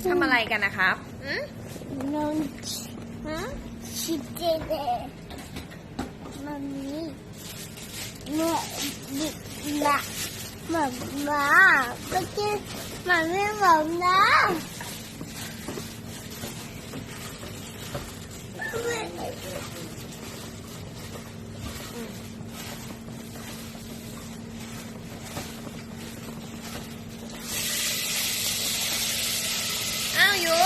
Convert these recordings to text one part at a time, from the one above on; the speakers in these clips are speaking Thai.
ทำอะไรกันนะครับนอนชิเจเดมามีเมื่อดิบละมาก็จะมาไม่บอกนะอ้าวยู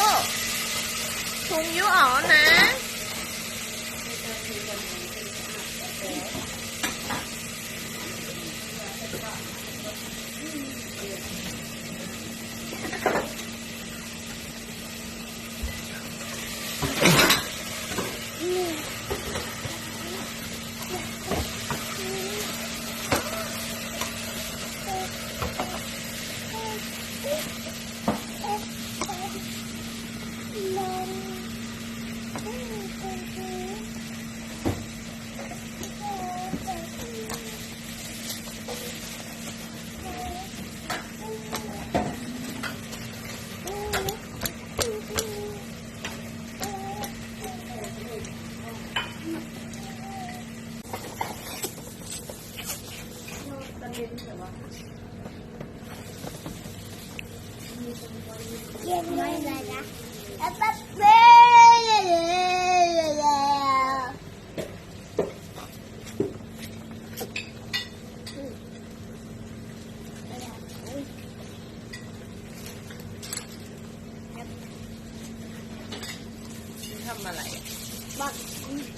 พุงยูออกนะเย็นไม่เลยนะแล้วปั๊บเบ้ทำอะไรบอก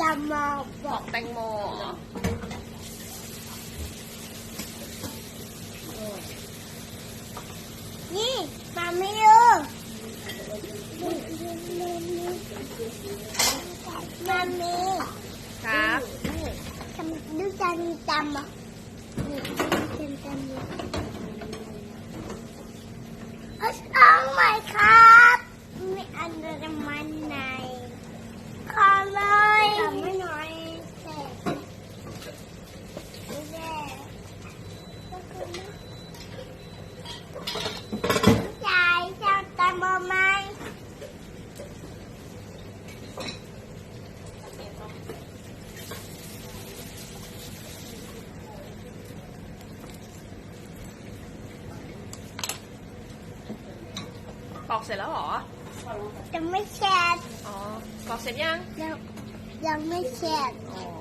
จำมาบ ป อ อก กแตงโมเหรอนี่มาไม่รู้มามี ครับ ทำดูจำอ่ะนี่จำเลยเอาใหม่ครับไม่อันเดอร์มันไหนขอเลยทำไม่หน่อยเสร็จยายชอบแตงโมไหมปอกเสร็จแล้วเหรอ ยังไม่เสร็จ อ๋อปอกเสร็จยัง ยังไม่เสร็จ อ๋อ